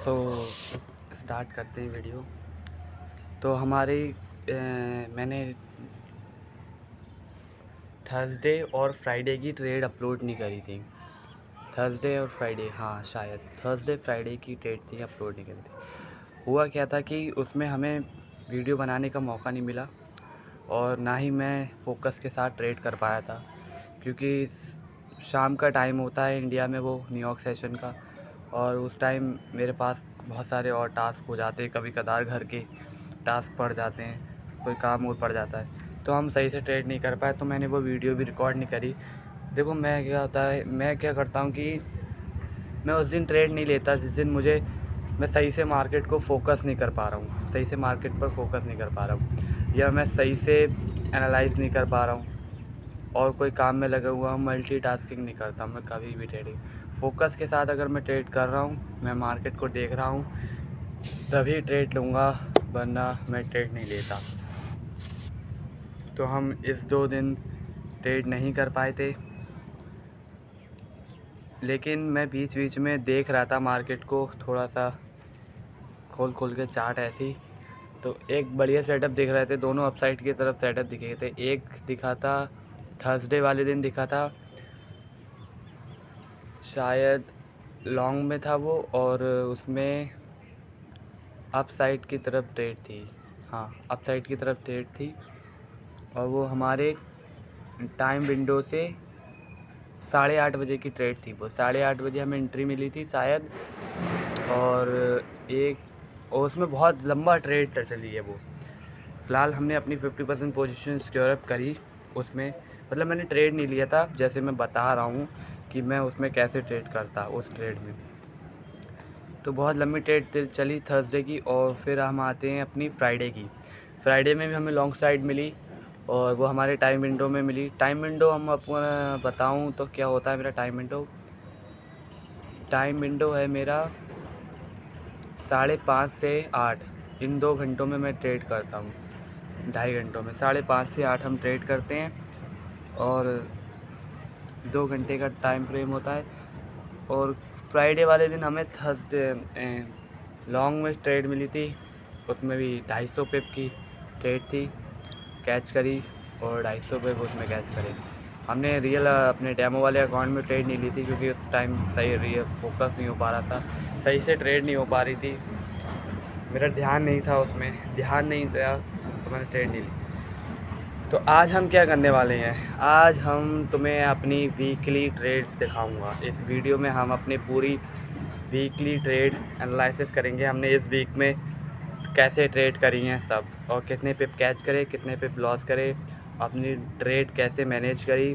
तो स्टार्ट करते हैं वीडियो। तो मैंने थर्सडे और फ्राइडे की ट्रेड अपलोड नहीं करी थी। थर्सडे और फ्राइडे, हाँ शायद थर्सडे फ्राइडे की ट्रेड थी, अपलोड नहीं करी थी। हुआ क्या था कि उसमें हमें वीडियो बनाने का मौका नहीं मिला और ना ही मैं फोकस के साथ ट्रेड कर पाया था, क्योंकि शाम का टाइम होता है इंडिया में वो न्यूयॉर्क सेशन का, और उस टाइम मेरे पास बहुत सारे और टास्क हो जाते हैं, कभी कदार घर के टास्क पड़ जाते हैं, कोई काम और पड़ जाता है, तो हम सही से ट्रेड नहीं कर पाए। तो मैंने वो वीडियो भी रिकॉर्ड नहीं करी। देखो मैं क्या करता हूँ कि मैं उस दिन ट्रेड नहीं लेता जिस दिन मैं सही से मार्केट को फोकस नहीं कर पा रहा हूँ, सही से मार्केट पर फोकस नहीं कर पा रहा हूँ, या मैं सही से एनालाइज नहीं कर पा रहा हूँ और कोई काम में लगा हुआ हूँ, मल्टीटास्किंग नहीं करता मैं कभी भी। ट्रेडिंग फोकस के साथ अगर मैं ट्रेड कर रहा हूँ, मैं मार्केट को देख रहा हूँ, तभी ट्रेड लूँगा, वरना मैं ट्रेड नहीं लेता। तो हम इस 2 दिन ट्रेड नहीं कर पाए थे, लेकिन मैं बीच बीच में देख रहा था मार्केट को, थोड़ा सा खोल के चार्ट ऐसी। तो एक बढ़िया सेटअप दिख रहे थे, दोनों अपसाइड की तरफ सेटअप दिखे थे। एक दिखा था थर्सडे वाले दिन, दिखा था शायद लॉन्ग में था वो, और उसमें अप साइड की तरफ ट्रेड थी। हाँ, अप साइड की तरफ ट्रेड थी, और वो हमारे टाइम विंडो से 8:30 बजे की ट्रेड थी। वो 8:30 बजे हमें एंट्री मिली थी शायद, और उसमें बहुत लंबा ट्रेड चली है वो। फ़िलहाल हमने अपनी 50% पोजीशन सिक्योर अप करी उसमें, मतलब मैंने ट्रेड नहीं लिया था, जैसे मैं बता रहा हूँ कि मैं उसमें कैसे ट्रेड करता उस ट्रेड में। तो बहुत लंबी ट्रेड चली थर्सडे की, और फिर हम आते हैं अपनी फ्राइडे की। फ्राइडे में भी हमें लॉन्ग साइड मिली, और वो हमारे टाइम विंडो में मिली। टाइम विंडो हम अपना बताऊँ तो क्या होता है मेरा टाइम विंडो है मेरा 5:30 से 8, इन 2 घंटों में मैं ट्रेड करता हूँ। 2.5 घंटों में 5:30 से 8 हम ट्रेड करते हैं, और 2 घंटे का टाइम फ्रेम होता है। और फ्राइडे वाले दिन हमें थर्सडे लॉन्ग में ट्रेड मिली थी, उसमें भी 250 पिप की ट्रेड थी, कैच करी, और 250 पिप उसमें कैच करे। हमने रियल अपने डेमो वाले अकाउंट में ट्रेड नहीं ली थी, क्योंकि उस टाइम सही रियल फोकस नहीं हो पा रहा था, सही से ट्रेड नहीं हो पा रही थी, मेरा ध्यान नहीं था उसमें, ध्यान नहीं था, तो मैंने ट्रेड नहीं ली। तो आज हम क्या करने वाले हैं, आज हम तुम्हें अपनी वीकली ट्रेड दिखाऊंगा। इस वीडियो में हम अपनी पूरी वीकली ट्रेड एनालिसिस करेंगे, हमने इस वीक में कैसे ट्रेड करी हैं सब, और कितने पिप कैच करे, कितने पिप लॉस करे, अपनी ट्रेड कैसे मैनेज करी,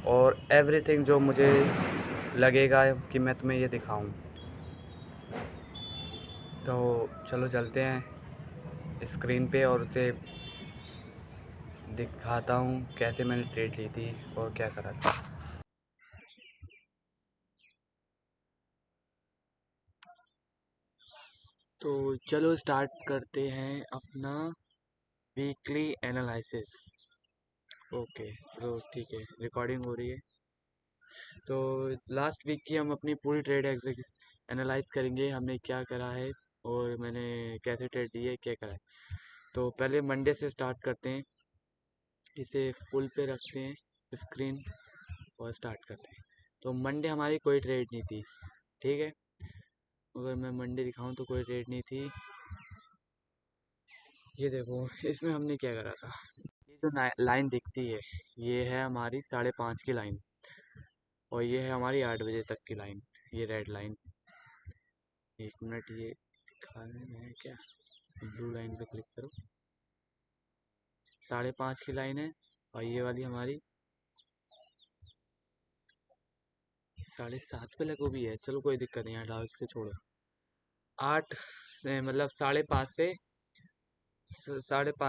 और एवरीथिंग जो मुझे लगेगा कि मैं तुम्हें ये दिखाऊं। तो चलो चलते हैं स्क्रीन पे और उसे दिखाता हूँ कैसे मैंने ट्रेड ली थी और क्या करा था। तो चलो स्टार्ट करते हैं अपना वीकली एनालिसिस। ओके, तो ठीक है, रिकॉर्डिंग हो रही है। तो लास्ट वीक की हम अपनी पूरी ट्रेड एनालाइज करेंगे, हमने क्या करा है और मैंने कैसे ट्रेड ली है, क्या करा है। तो पहले मंडे से स्टार्ट करते हैं, इसे फुल पे रखते हैं स्क्रीन और स्टार्ट करते हैं। तो मंडे हमारी कोई ट्रेड नहीं थी, ठीक है। अगर मैं मंडे दिखाऊं तो कोई ट्रेड नहीं थी। ये देखो, इसमें हमने क्या करा था। ये जो लाइन दिखती है, ये है हमारी 5:30 की लाइन, और ये है हमारी 8 बजे तक की लाइन, ये रेड लाइन। एक मिनट, ये दिखाना है क्या, ब्लू लाइन पे क्लिक करो। 5:30 की लाइन है, और ये वाली हमारी 7:30 पे लगो भी है, चलो कोई दिक्कत नहीं, हटाओ इससे, छोड़ो। 8 मतलब 5:30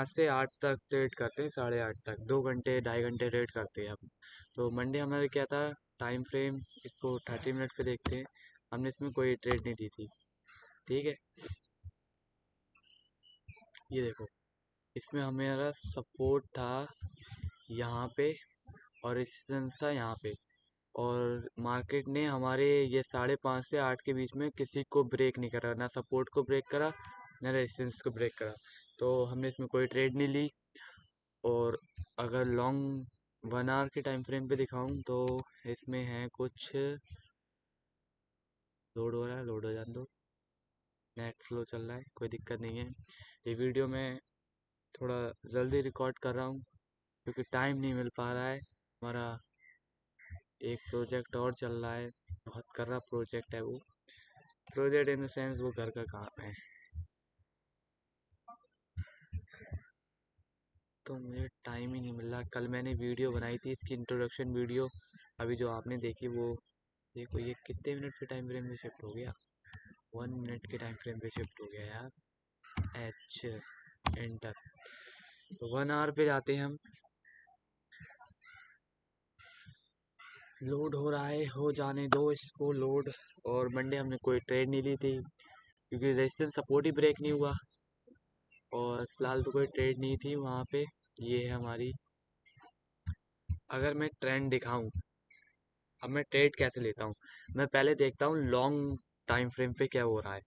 से 8 तक ट्रेड करते हैं, 8:30 तक 2 घंटे 2.5 घंटे ट्रेड करते हैं हम। तो मंडे हमारे क्या था, टाइम फ्रेम इसको 30 मिनट पे देखते हैं, हमने इसमें कोई ट्रेड नहीं दी थी, ठीक है। ये देखो, इसमें हमारा सपोर्ट था यहाँ पे, और रेजिस्टेंस था यहाँ पे, और मार्केट ने हमारे ये 5:30 से 8 के बीच में किसी को ब्रेक नहीं करा, ना सपोर्ट को ब्रेक करा ना रेजिस्टेंस को ब्रेक करा। तो हमने इसमें कोई ट्रेड नहीं ली। और अगर लॉन्ग 1 आवर के टाइम फ्रेम पे दिखाऊं तो इसमें है कुछ लोड हो रहा है, लोड हो जाने दो। नेट स्लो चल रहा है, कोई दिक्कत नहीं है। ये वीडियो मैं थोड़ा जल्दी रिकॉर्ड कर रहा हूँ क्योंकि टाइम नहीं मिल पा रहा है। हमारा एक प्रोजेक्ट और चल रहा है, बहुत कर रहा प्रोजेक्ट है वो। प्रोजेक्ट इन द सेंस वो घर का काम है। तो मुझे टाइम ही नहीं मिल रहा। कल मैंने वीडियो बनाई थी इसकी इंट्रोडक्शन वीडियो, अभी जो आपने देखी वो देखो। ये कितने मिनट के टाइम फ्रेम में शिफ्ट हो गया? 1 मिनट के टाइम फ्रेम पे शिफ्ट हो गया यार। H enter. तो 1 आवर पे जाते हैं हम। लोड हो रहा है, हो जाने दो इसको लोड। और मंडे हमने कोई ट्रेड नहीं ली थी क्योंकि रेजिस्टेंस सपोर्ट ही ब्रेक नहीं हुआ। और फिलहाल तो कोई ट्रेड नहीं थी वहाँ पे। ये है हमारी। अगर मैं ट्रेंड दिखाऊं, अब मैं ट्रेड कैसे लेता हूँ, मैं पहले देखता हूँ लॉन्ग टाइम फ्रेम पे क्या हो रहा है,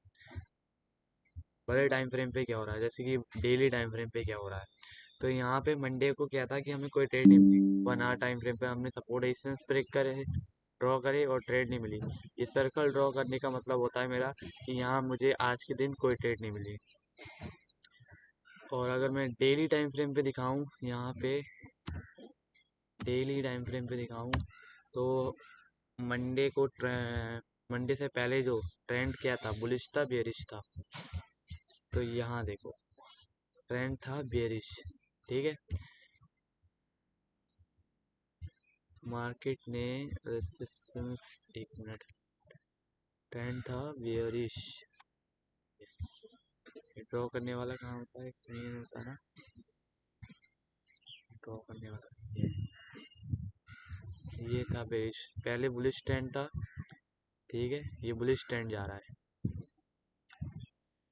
बड़े टाइम फ्रेम पे क्या हो रहा है, जैसे कि डेली टाइम फ्रेम पे क्या हो रहा है। तो यहाँ पे मंडे को क्या था कि हमें कोई ट्रेड नहीं मिली। 1 आवर टाइम फ्रेम पे हमने सपोर्ट रेजिस्टेंस ब्रेक करे, ड्रॉ करे और ट्रेड नहीं मिली। ये सर्कल ड्रॉ करने का मतलब होता है मेरा कि यहाँ मुझे आज के दिन कोई ट्रेड नहीं मिली। और अगर मैं डेली टाइम फ्रेम पे दिखाऊं, यहाँ पे डेली टाइम फ्रेम पे दिखाऊं तो मंडे को मंडे से पहले जो ट्रेंड क्या था, बुलिश था बेरिश था? तो यहाँ देखो, ट्रेंड था बेरिश, ठीक है। मार्केट ने रेसिस्टेंस, 1 मिनट, ट्रेंड था बेरिश। ड्रॉ करने वाला कहाँ होता है? स्क्रीन होता है ना, ड्रॉ करने वाला ये था बेरिश। पहले बुलिश ट्रेंड था, ठीक है, ये बुलिश ट्रेंड जा रहा है।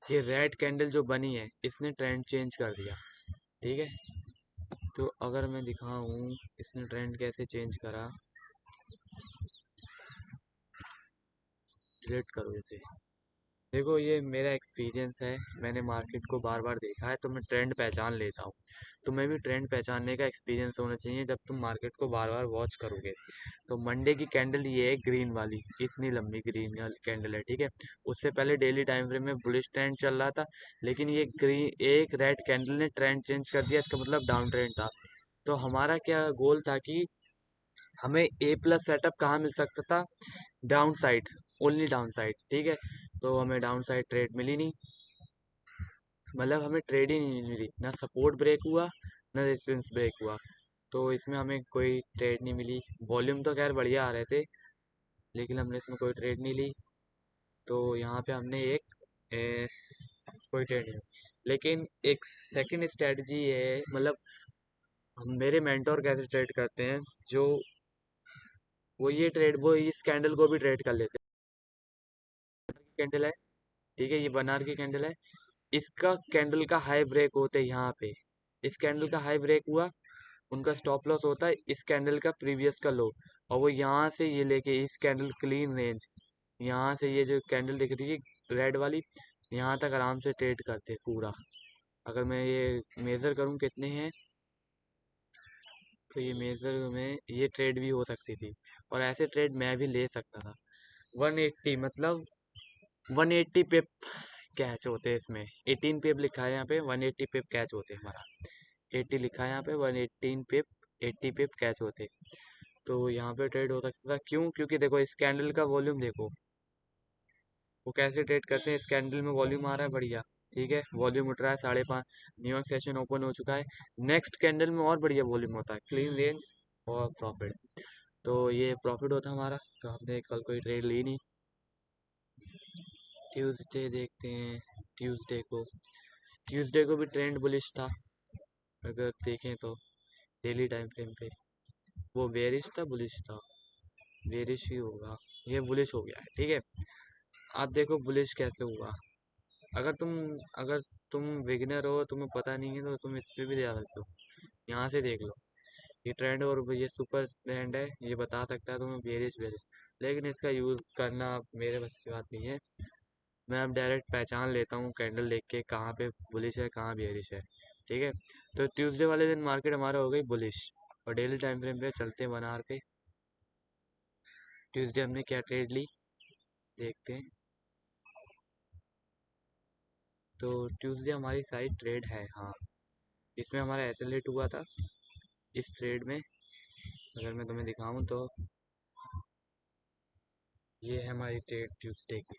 ये रेड कैंडल जो बनी है इसने ट्रेंड चेंज कर दिया, ठीक है। तो अगर मैं दिखाऊं इसने ट्रेंड कैसे चेंज करा, डिलीट करो इसे। देखो ये मेरा एक्सपीरियंस है, मैंने मार्केट को बार बार देखा है तो मैं ट्रेंड पहचान लेता हूँ। तुम्हें भी ट्रेंड पहचानने का एक्सपीरियंस होना चाहिए जब तुम मार्केट को बार बार वॉच करोगे। तो मंडे की कैंडल ये है ग्रीन वाली, इतनी लंबी ग्रीन कैंडल है, ठीक है। उससे पहले डेली टाइम फ्रेम में बुलिश ट्रेंड चल रहा था, लेकिन ये ग्रीन एक रेड कैंडल ने ट्रेंड चेंज कर दिया, इसका मतलब डाउन ट्रेंड था। तो हमारा क्या गोल था कि हमें ए प्लस सेटअप कहाँ मिल सकता था? Down side, only down side, ठीक है। तो हमें डाउन साइड ट्रेड मिली नहीं, मतलब हमें ट्रेड ही नहीं मिली, ना सपोर्ट ब्रेक हुआ ना रेजिस्टेंस ब्रेक हुआ। तो इसमें हमें कोई ट्रेड नहीं मिली। वॉल्यूम तो खैर बढ़िया आ रहे थे, लेकिन हमने इसमें कोई ट्रेड नहीं ली। तो यहाँ पे हमने एक कोई ट्रेड नहीं, लेकिन एक सेकंड स्ट्रेटजी है, मतलब हम मेरे मेंटोर कैसे ट्रेड करते हैं, जो वो इस कैंडल को भी ट्रेड कर लेते हैं। कैंडल है, ठीक है, ये 1 आवर की कैंडल है। इसका कैंडल का हाई ब्रेक होते हैं यहाँ पे, इस कैंडल का हाई ब्रेक हुआ, उनका स्टॉप लॉस होता है इस कैंडल का प्रीवियस का लो। और वो यहाँ से ये लेके इस कैंडल क्लीन रेंज, यहाँ से ये जो कैंडल दिख रही है रेड वाली, यहाँ तक आराम से ट्रेड करते पूरा। अगर मैं ये मेज़र करूँ कितने हैं, तो ये मेज़र में ये ट्रेड भी हो सकती थी, और ऐसे ट्रेड मैं भी ले सकता था। 180 मतलब 180 पे कैच होते हैं इसमें। 18 पे लिखा है यहाँ पे, 180 पे कैच होते हैं हमारा। 80 लिखा है यहाँ पे, 118 पे 80 पे कैच होते। तो यहाँ पे ट्रेड हो सकता था, क्यों? क्योंकि देखो इस कैंडल का वॉल्यूम देखो, वो कैसे ट्रेड करते हैं। इस कैंडल में वॉल्यूम आ रहा है बढ़िया, ठीक है, वॉल्यूम उठ रहा है 5.5, न्यूयॉर्क सेशन ओपन हो चुका है। नेक्स्ट कैंडल में और बढ़िया वॉल्यूम होता है, क्लीन रेंज और प्रॉफिट। तो ये प्रॉफिट होता है हमारा, तो हमने कल कोई ट्रेड ली नहीं। ट्यूसडे देखते हैं, ट्यूसडे को भी ट्रेंड बुलिश था, अगर देखें तो डेली टाइम फ्रेम पे। वो बेरिश था बुलिश था, बेरिश ही होगा, ये बुलिश हो गया है, ठीक है। आप देखो बुलिश कैसे हुआ। अगर तुम अगर तुम बिगिनर हो, तुम्हें पता नहीं है, तो तुम इस पे भी जा सकते हो, यहाँ से देख लो। ये ट्रेंड और ये सुपर ट्रेंड है, ये बता सकता है तुम्हें बेरिश बेरिश, लेकिन इसका यूज़ करना मेरे बस की बात नहीं है। मैं अब डायरेक्ट पहचान लेता हूँ कैंडल देख के कहाँ पे बुलिश है कहाँ बेरिश है। ठीक है, तो ट्यूसडे वाले दिन मार्केट हमारा हो गई बुलिश। और डेली टाइम फ्रेम पे चलते हैं 1 आवर पे। ट्यूसडे हमने क्या ट्रेड ली देखते हैं। तो ट्यूसडे हमारी साइड ट्रेड है, हाँ। इसमें हमारा एसएल हिट हुआ था इस ट्रेड में। अगर मैं तुम्हें दिखाऊं तो ये है हमारी ट्रेड ट्यूसडे की।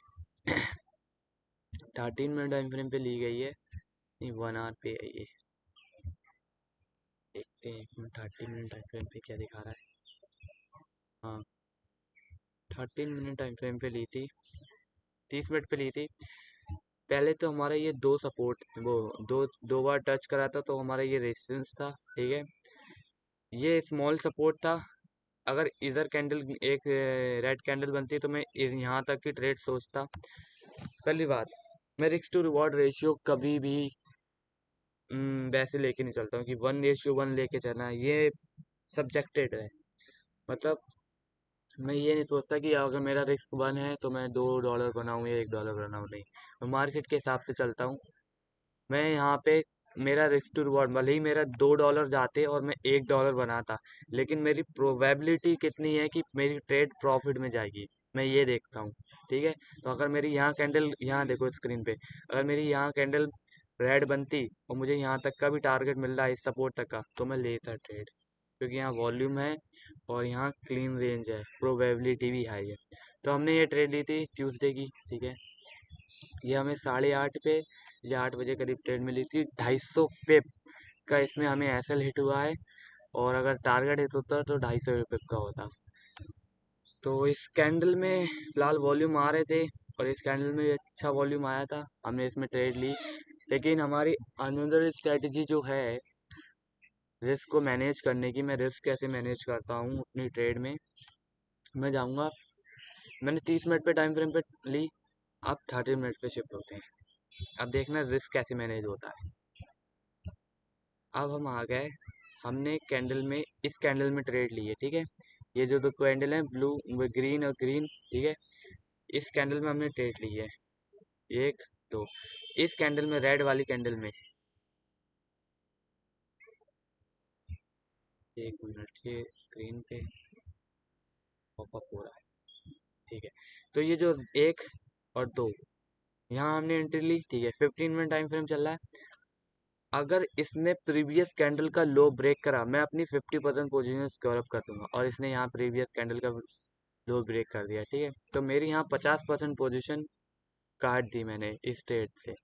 13 मिनट टाइम फ्रेम पे ली गई है, नहीं 1 आवर पे है ये। देखते हैं 1 मिनट 30 मिनट टाइम फ्रेम पे क्या दिखा रहा है। हाँ, 13 मिनट टाइम फ्रेम पे ली थी, 30 मिनट पे ली थी। पहले तो हमारा ये दो सपोर्ट वो दो दो बार टच करा था, तो हमारा ये रेजिस्टेंस था। ठीक है, ये स्मॉल सपोर्ट था। अगर इधर कैंडल एक रेड कैंडल बनती तो मैं यहाँ तक की ट्रेड सोचता। पहली बात, मैं रिस्क टू रिवॉर्ड रेशियो कभी भी वैसे लेके नहीं चलता हूँ कि 1:1 लेके चलना है। ये सब्जेक्टेड है। मतलब मैं ये नहीं सोचता कि अगर मेरा रिस्क 1 है तो मैं $2 बनाऊँ या $1 बनाऊँ, नहीं। मैं मार्केट के हिसाब से चलता हूँ। मैं यहाँ पे मेरा रिस्क टू रिवॉर्ड भले ही मेरा $2 जाते और मैं $1 बनाता, लेकिन मेरी प्रोबेबिलिटी कितनी है कि मेरी ट्रेड प्रॉफिट में जाएगी, मैं ये देखता हूँ। ठीक है, तो अगर मेरी यहाँ कैंडल, यहाँ देखो स्क्रीन पे, अगर मेरी यहाँ कैंडल रेड बनती और मुझे यहाँ तक का भी टारगेट मिल रहा है इस सपोर्ट तक का, तो मैं लेता ट्रेड। क्योंकि यहाँ वॉल्यूम है और यहाँ क्लीन रेंज है, प्रोबेबिलिटी भी हाई है। तो हमने ये ट्रेड ली थी ट्यूसडे की। ठीक है, ये हमें 8:30 पे या 8 बजे करीब ट्रेड मिली थी। 250 पिप का इसमें हमें एसएल हिट हुआ है, और अगर टारगेट हिट होता तो 250 पिप का होता। तो इस कैंडल में फिलहाल वॉल्यूम आ रहे थे, और इस कैंडल में अच्छा वॉल्यूम आया था, हमने इसमें ट्रेड ली। लेकिन हमारी अनदर स्ट्रेटजी जो है रिस्क को मैनेज करने की, मैं रिस्क कैसे मैनेज करता हूँ अपनी ट्रेड में, मैं जाऊँगा। मैंने 30 मिनट पे टाइम फ्रेम पे ली, अब 30 मिनट पे शिफ्ट होते हैं। अब देखना रिस्क कैसे मैनेज होता है। अब हम आ गए, हमने कैंडल में इस कैंडल में ट्रेड ली है। ठीक है, ये जो दो कैंडल है ब्लू ग्रीन और ग्रीन, ठीक है, इस कैंडल में हमने ट्रेड ली है। एक, दो। इस कैंडल में रेड वाली कैंडल में, एक मिनट, ये स्क्रीन पे पॉपअप हो रहा है। ठीक है, तो ये जो एक और दो, यहाँ हमने एंट्री ली। ठीक है, 15 मिनट टाइम फ्रेम चल रहा है। अगर इसने प्रीवियस कैंडल का लो ब्रेक करा, मैं अपनी 50% पोजीशन सिक्योर अप कर दूंगा, और इसने यहाँ प्रीवियस कैंडल का लो ब्रेक कर दिया। ठीक है, तो मेरी यहाँ 50% पोजीशन काट दी मैंने इस ट्रेड से,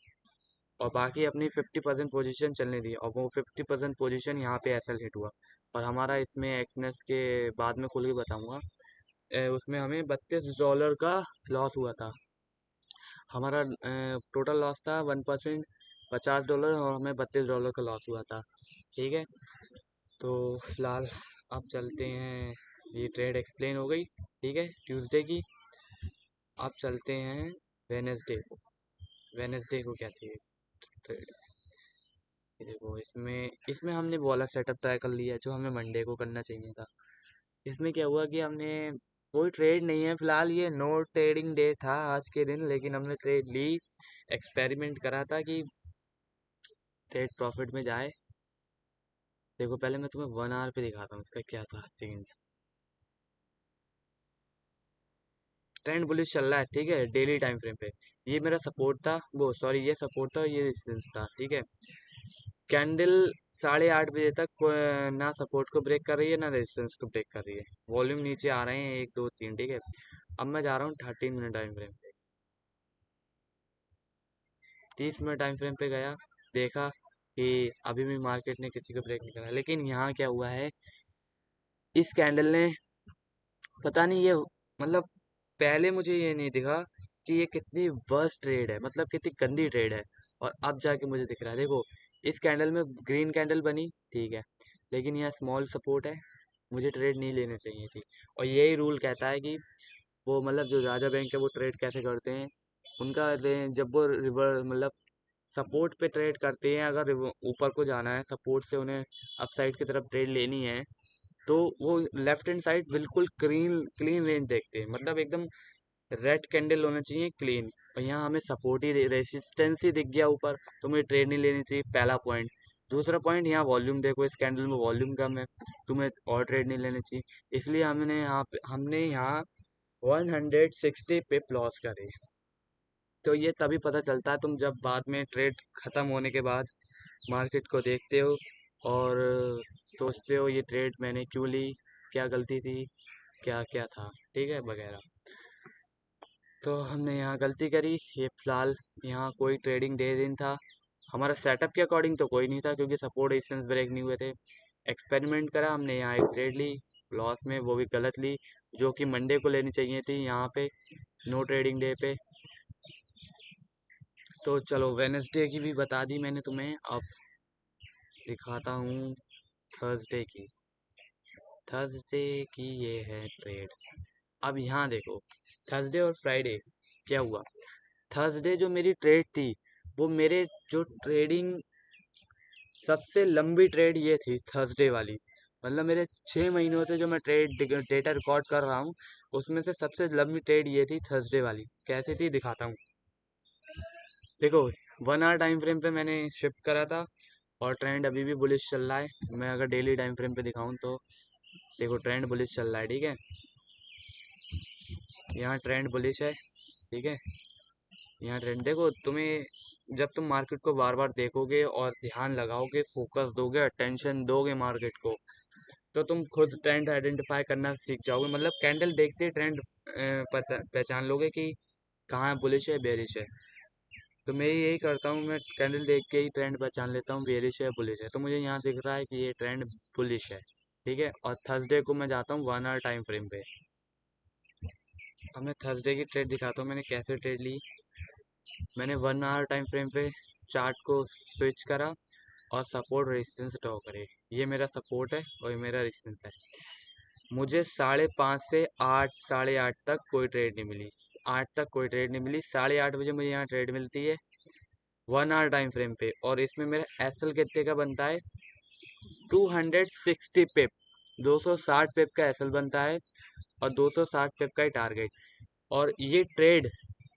और बाकी अपनी 50% पोजीशन चलने दी, और वो 50% पोजीशन यहाँ पे एसएल हिट हुआ। और हमारा इसमें एक्सनेस के बाद में खुल के बताऊंगा, उसमें हमें $32 का लॉस हुआ था। हमारा टोटल लॉस था 1%, $50, और हमें $32 का लॉस हुआ था। ठीक है, तो फिलहाल अब चलते हैं, ये ट्रेड एक्सप्लेन हो गई। ठीक है, ट्यूसडे की। अब चलते हैं वेनेसडे को। वेनेसडे को क्या थी ट्रेड, ये देखो, इसमें इसमें हमने वाला सेटअप तय कर लिया जो हमें मंडे को करना चाहिए था। इसमें क्या हुआ कि हमने, कोई ट्रेड नहीं है फिलहाल, ये नो ट्रेडिंग डे था आज के दिन, लेकिन हमने ट्रेड ली, एक्सपेरिमेंट करा था कि ट्रेड प्रॉफिट में जाए। देखो, पहले मैं तुम्हें 1 आवर पे दिखाता हूँ इसका क्या था सीन। ट्रेंड बुलिश चल रहा है, ठीक है, डेली टाइम फ्रेम पे। ये मेरा सपोर्ट था, वो सॉरी, ये सपोर्ट था, ये रेजिस्टेंस था। ठीक है, कैंडल 8:30 बजे तक ना सपोर्ट को ब्रेक कर रही है ना रेजिस्टेंस को ब्रेक कर रही है। वॉल्यूम नीचे आ रहे हैं, 1 2 3। ठीक है, अब मैं जा रहा हूँ 13 मिनट टाइम फ्रेम पे। 30 मिनट टाइम फ्रेम पे गया, देखा कि अभी भी मार्केट ने किसी को ब्रेक नहीं करा। लेकिन यहाँ क्या हुआ है, इस कैंडल ने, पता नहीं ये, मतलब पहले मुझे ये नहीं दिखा कि ये कितनी वर्स्ट ट्रेड है, मतलब कितनी गंदी ट्रेड है। और अब जाके मुझे दिख रहा है। देखो, इस कैंडल में ग्रीन कैंडल बनी, ठीक है, लेकिन यहाँ स्मॉल सपोर्ट है, मुझे ट्रेड नहीं लेनी चाहिए थी। और यही रूल कहता है कि वो, मतलब जो राजा बैंक है वो ट्रेड कैसे करते हैं, उनका जब वो रिवर मतलब सपोर्ट पे ट्रेड करते हैं। अगर ऊपर को जाना है, सपोर्ट से उन्हें अपसाइड की तरफ ट्रेड लेनी है, तो वो लेफ्ट हैंड साइड बिल्कुल क्लीन क्लीन रेंज देखते हैं, मतलब एकदम रेड कैंडल होना चाहिए क्लीन। और यहाँ हमें सपोर्ट ही रेसिस्टेंस ही दिख गया ऊपर, तो मुझे ट्रेड नहीं लेनी चाहिए, पहला पॉइंट। दूसरा पॉइंट, यहाँ वॉल्यूम देखो, इस कैंडल में वॉल्यूम कम है, तुम्हें और ट्रेड नहीं लेनी चाहिए। इसलिए हमने यहाँ 160 पे लॉस करे। तो ये तभी पता चलता है तुम जब बाद में ट्रेड खत्म होने के बाद मार्केट को देखते हो और सोचते हो ये ट्रेड मैंने क्यों ली, क्या गलती थी, क्या क्या था, ठीक है, वगैरह। तो हमने यहाँ गलती करी। ये फिलहाल यहाँ कोई ट्रेडिंग डे दिन था, हमारा सेटअप के अकॉर्डिंग तो कोई नहीं था, क्योंकि सपोर्ट रेजिस्टेंस ब्रेक नहीं हुए थे। एक्सपेरिमेंट करा हमने, यहाँ एक ट्रेड ली लॉस में, वो भी गलत ली, जो कि मंडे को लेनी चाहिए थी यहाँ पे, नो ट्रेडिंग डे पे। तो चलो वेनसडे की भी बता दी मैंने तुम्हें, अब दिखाता हूँ थर्सडे की। थर्सडे की ये है ट्रेड। अब यहाँ देखो, थर्सडे और फ्राइडे क्या हुआ। थर्सडे जो मेरी ट्रेड थी, वो मेरे जो ट्रेडिंग सबसे लंबी ट्रेड ये थी थर्सडे वाली। मतलब मेरे 6 महीनों से जो मैं डेटा रिकॉर्ड कर रहा हूँ, उसमें से सबसे लंबी ट्रेड ये थी थर्सडे वाली। कैसे थी दिखाता हूँ। देखो, 1 आवर टाइम फ्रेम पे मैंने शिफ्ट करा था और ट्रेंड अभी भी बुलिश चल रहा है। मैं अगर डेली टाइम फ्रेम पे दिखाऊं तो देखो ट्रेंड बुलिश चल रहा है, ठीक है। यहाँ ट्रेंड बुलिश है, ठीक है। यहाँ ट्रेंड देखो, तुम्हें जब तुम मार्केट को बार बार देखोगे और ध्यान लगाओगे, फोकस दोगे, अटेंशन दोगे मार्केट को, तो तुम खुद ट्रेंड आइडेंटिफाई करना सीख जाओगे। मतलब कैंडल देखते ट्रेंड पहचान लोगे कि कहाँ बुलिश है, बेरिश है। तो मैं यही करता हूँ, मैं कैंडल देख के ही ट्रेंड पहचान लेता हूँ बेरिश है बुलिश है। तो मुझे यहाँ दिख रहा है कि ये ट्रेंड बुलिश है, ठीक है। और थर्सडे को मैं जाता हूँ 1 आवर टाइम फ्रेम पे। अब मैं थर्सडे की ट्रेड दिखाता हूँ मैंने कैसे ट्रेड ली। मैंने 1 आवर टाइम फ्रेम पे चार्ट को स्विच करा और सपोर्ट रेजिस्टेंस ड्रॉ करे। ये मेरा सपोर्ट है और ये मेरा रेजिस्टेंस है। मुझे 5:30 से 8, 8:30 तक कोई ट्रेड नहीं मिली। 8 तक कोई ट्रेड नहीं मिली, 8:30 बजे मुझे यहाँ ट्रेड मिलती है 1 आवर टाइम फ्रेम पे। और इसमें मेरा एसएल कितने का बनता है, 260 पिप, 260 पिप का एसएल बनता है और 260 पिप का ही टारगेट। और ये ट्रेड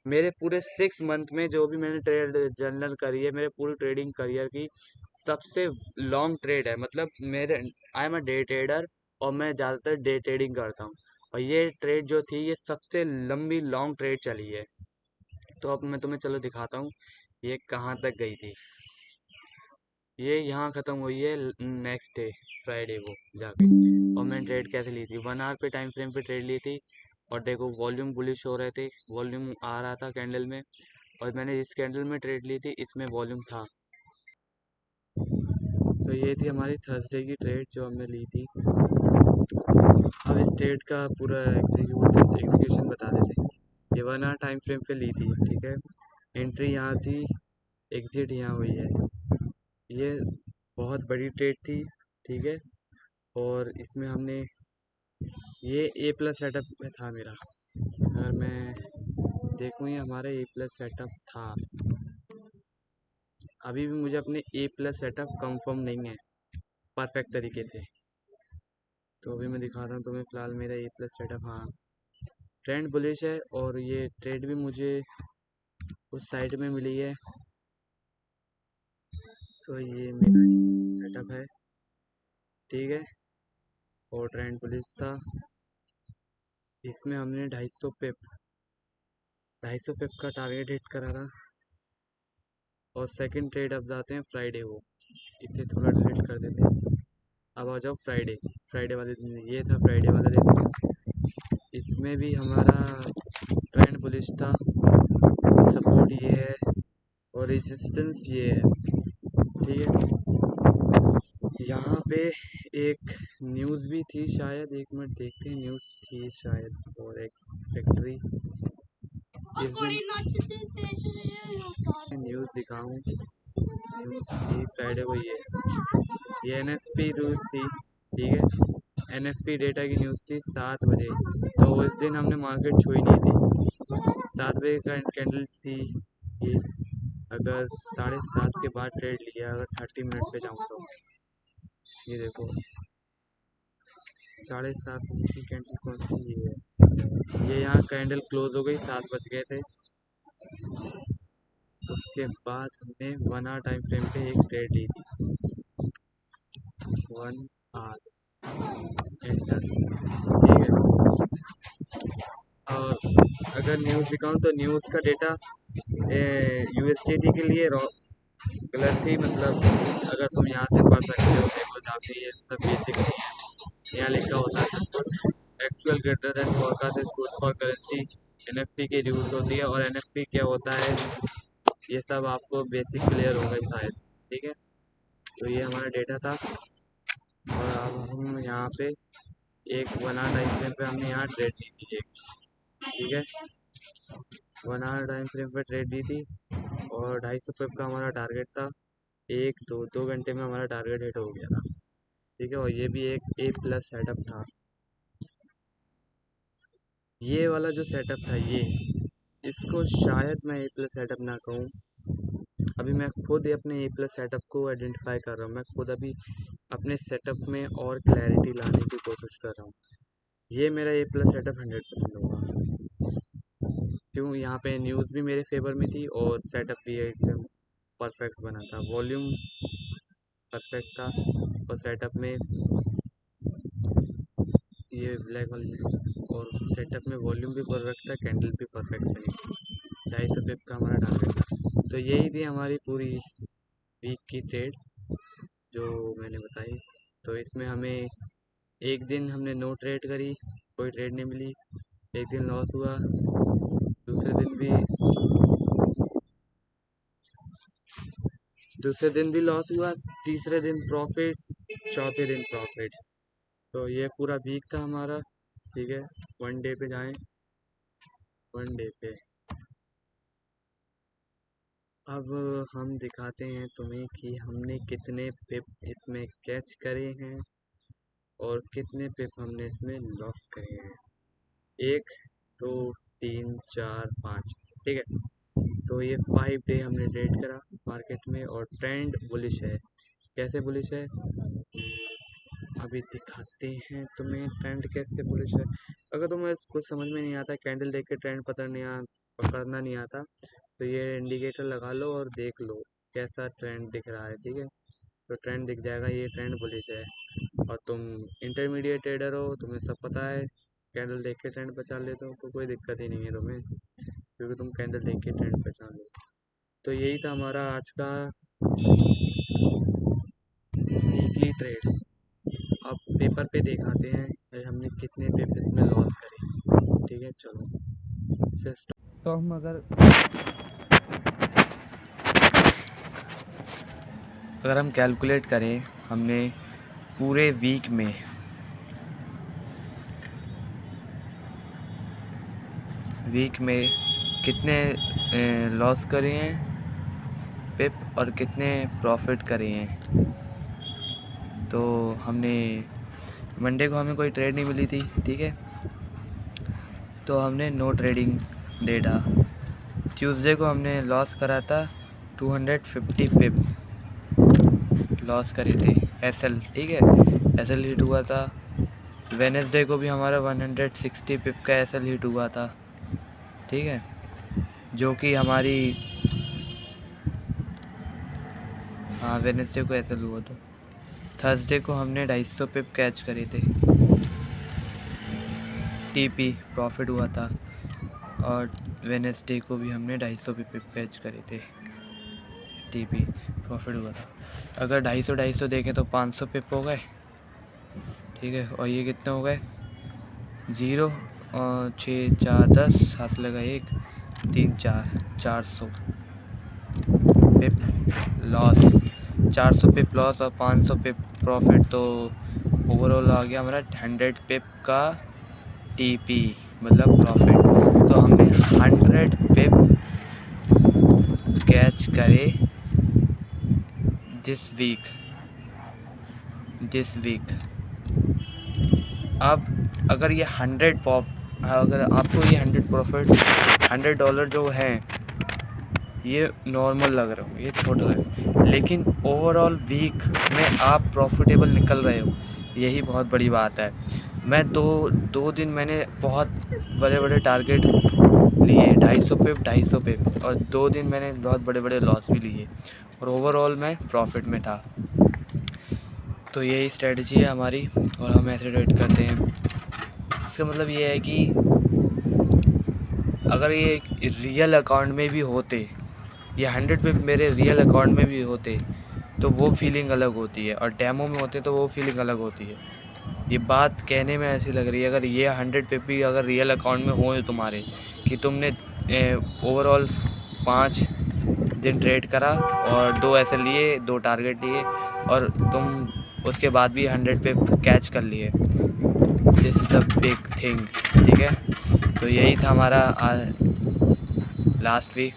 मेरे पूरे 6 मंथ में जो भी मैंने ट्रेड जर्नल करी है, मेरे पूरी ट्रेडिंग करियर की सबसे लॉन्ग ट्रेड है। मतलब मेरे I am a day trader और मैं ज़्यादातर डे ट्रेडिंग करता हूँ। और ये ट्रेड जो थी, ये सबसे लंबी लॉन्ग ट्रेड चली है। तो अब मैं तुम्हें चलो दिखाता हूँ ये कहाँ तक गई थी। ये यहाँ ख़त्म हुई है नेक्स्ट डे फ्राइडे को जाके। और मैंने ट्रेड कैसे ली थी, 1 आवर पे टाइम फ्रेम पे ट्रेड ली थी। और देखो वॉल्यूम बुलिश हो रहे थे, वॉल्यूम आ रहा था कैंडल में, और मैंने इस कैंडल में ट्रेड ली थी, इसमें वॉल्यूम था। तो ये थी हमारी थर्सडे की ट्रेड जो हमने ली थी। अब इस ट्रेड का पूरा एग्जीक्यूशन बता देते हैं। ये 1 आवर टाइम फ्रेम पे ली थी, ठीक है। एंट्री यहाँ थी, एग्जिट यहाँ हुई है। ये बहुत बड़ी ट्रेड थी, ठीक है। और इसमें हमने ये ए प्लस सेटअप में था मेरा। अगर मैं देखूँ, ये हमारा ए प्लस सेटअप था। अभी भी मुझे अपने ए प्लस सेटअप कंफर्म नहीं है परफेक्ट तरीके से। तो अभी मैं दिखाता हूँ तुम्हें फ़िलहाल मेरा ए प्लस सेटअप। हाँ, ट्रेंड बुलिश है और ये ट्रेड भी मुझे उस साइड में मिली है। तो ये मेरा सेटअप है, ठीक है। और ट्रेंड बुलिश था, इसमें हमने 250 पिप का टारगेट हिट करा था। और सेकंड ट्रेड अब जाते हैं फ्राइडे को, इसे थोड़ा डिलीट कर देते हैं। अब आ जाओ फ्राइडे, फ्राइडे वाले दिन। ये था फ्राइडे वाला दिन, इसमें भी हमारा ट्रेंड बुलिश था, सपोर्ट ये है और रेजिस्टेंस ये है, ठीक है। यहाँ पे एक न्यूज़ भी थी शायद, एक मिनट देखते हैं, न्यूज़ थी शायद फॉरेक्स फैक्ट्री। इस दिन न्यूज़ दिखाऊँ, न्यूज़ थी फ्राइडे को, ये एनएफपी न्यूज़ थी, ठीक है। एनएफपी डेटा की न्यूज़ थी 7 बजे। तो उस दिन हमने मार्केट छुई नहीं थी, 7 बजे का कैंडल थी ये। अगर 7:30 के बाद ट्रेड लिया, अगर 30 मिनट पे जाऊँ तो ये देखो 7:30 की कैंडल कौन सी है, ये यहाँ कैंडल क्लोज हो गई, 7 बज गए थे। उसके बाद हमने 1 आवर टाइम फ्रेम पे एक ट्रेड ली थी, 1 आवर एंटर, ठीक है। और अगर न्यूज़ दिखाऊँ तो न्यूज़ का डेटा USDT के लिए गलत थी, मतलब अगर तुम यहाँ से पढ़ सकते हो, देखो जहाँ पे ये सब बेसिक नहीं है, यहाँ लिखा होता है सब कुछ। Actual greater than forecast is good for currency, NFT की यूज़ होती है, और NFT क्या होता है ये सब आपको बेसिक क्लियर होगा शायद, ठीक है। तो ये हमारा डेटा था, और अब हम यहाँ पे एक 1 आवर टाइम फ्रेम पे हमने यहाँ ट्रेड दी थी एक, ठीक है। 1 आवर टाइम फ्रेम पे ट्रेड दी थी, और 250 पिप का हमारा टारगेट था। 1-2 घंटे में हमारा टारगेट हिट हो गया था, ठीक है। और ये भी एक A+ सेटअप था। ये वाला जो सेटअप था ये, इसको शायद मैं A+ सेटअप ना कहूँ। अभी मैं खुद अपने A+ सेटअप को आइडेंटिफाई कर रहा हूँ, मैं खुद अभी अपने सेटअप में और क्लैरिटी लाने की कोशिश कर रहा हूँ। ये मेरा A+ सेटअप 100% होगा, क्यों, यहाँ पे न्यूज़ भी मेरे फेवर में थी और सेटअप भी एकदम परफेक्ट बना था, वॉल्यूम परफेक्ट था, और सेटअप में ये ब्लैक वाली, और सेटअप में वॉल्यूम भी परफेक्ट था, कैंडल भी परफेक्ट बनी थी। 250 पिप का हमारा टारगेट था। तो यही थी हमारी पूरी वीक की ट्रेड जो मैंने बताई। तो इसमें हमें एक दिन हमने नो ट्रेड करी, कोई ट्रेड नहीं मिली, एक दिन लॉस हुआ, दूसरे दिन भी लॉस हुआ, तीसरे दिन प्रॉफिट, चौथे दिन प्रॉफिट। तो ये पूरा वीक था हमारा, ठीक है। 1 डे पे जाएं, 1 डे पे अब हम दिखाते हैं तुम्हें कि हमने कितने पिप इसमें कैच करे हैं और कितने पिप हमने इसमें लॉस करे हैं। 1 2 3 4 5, ठीक है। तो ये 5 डे हमने ट्रेड करा मार्केट में, और ट्रेंड बुलिश है। कैसे बुलिश है अभी दिखाते हैं तुम्हें, ट्रेंड कैसे बुलिश है। अगर तुम्हें कुछ समझ में नहीं आता, कैंडल देख के ट्रेंड पकड़ना नहीं आता, तो ये इंडिकेटर लगा लो और देख लो कैसा ट्रेंड दिख रहा है, ठीक है। तो ट्रेंड दिख जाएगा, ये ट्रेंड बुलिश है। और तुम इंटरमीडिएट ट्रेडर हो, तुम्हें सब पता है, कैंडल देख के ट्रेंड पहचान लेते हो, तो कोई दिक्कत ही नहीं है तुम्हें, क्योंकि तुम कैंडल देख के ट्रेंड पहचान लो। तो यही था हमारा आज का वीकली ट्रेड। अब पेपर पे दिखाते हैं हमने कितने पेपर्स में लॉस करे, ठीक है। चलो फिर तो हम अगर हम कैलकुलेट करें, हमने पूरे वीक में कितने लॉस करे हैं पिप और कितने प्रॉफिट करे हैं। तो हमने मंडे को हमें कोई ट्रेड नहीं मिली थी, ठीक है, तो हमने नो ट्रेडिंग डेटा। ट्यूसडे को हमने लॉस करा था 250 पिप लॉस करे थे SL, ठीक है, SL हिट हुआ था। वेडनेसडे को भी हमारा 160 पिप का SL हिट हुआ था, ठीक है, जो कि हमारी, हाँ वेडनेसडे को SL हुआ था। थर्सडे को हमने 250 पिप कैच करे थे, TP प्रॉफिट हुआ था, और वेडनेसडे को भी हमने 250 पिप कैच करे थे, TP प्रॉफिट हुआ था। अगर 250 देखें तो 500 पिप हो गए, ठीक है। और ये कितने हो गए, 0 और 6 4 10, हाथ लगा 1 3 4 400 पिप लॉस, 400 पिप लॉस और 500 पिप प्रॉफिट। तो ओवरऑल आ गया हमारा 100 पिप का TP मतलब प्रॉफिट। तो हमने 100 पिप कैच करे दिस वीक। अब अगर ये अगर आपको ये 100 प्रॉफिट $100 जो है ये नॉर्मल लग रहा हो, ये छोटा लग रहा है, लेकिन ओवरऑल वीक में आप प्रॉफिटेबल निकल रहे हो, यही बहुत बड़ी बात है। मैं दो दिन मैंने बहुत बड़े बड़े टारगेट लिए, 250 पे, और 2 दिन मैंने बहुत बड़े बड़े लॉस भी लिए, और ओवरऑल मैं प्रॉफिट में था। तो यही स्ट्रेटजी है हमारी, और हम ऐसे ट्रेड करते हैं। इसका मतलब ये है कि अगर ये रियल अकाउंट में भी होते, ये 100 पे मेरे रियल अकाउंट में भी होते, तो वो फीलिंग अलग होती है, और डेमो में होते तो वो फीलिंग अलग होती है। ये बात कहने में ऐसी लग रही है, अगर ये 100 पे भी अगर रियल अकाउंट में हो तुम्हारे, कि तुमने ओवरऑल 5 दिन ट्रेड करा और 2 ऐसे लिए, 2 टारगेट लिए, और तुम उसके बाद भी 100 पे कैच कर लिए, this is the big thing. ठीक है, तो यही था हमारा लास्ट वीक।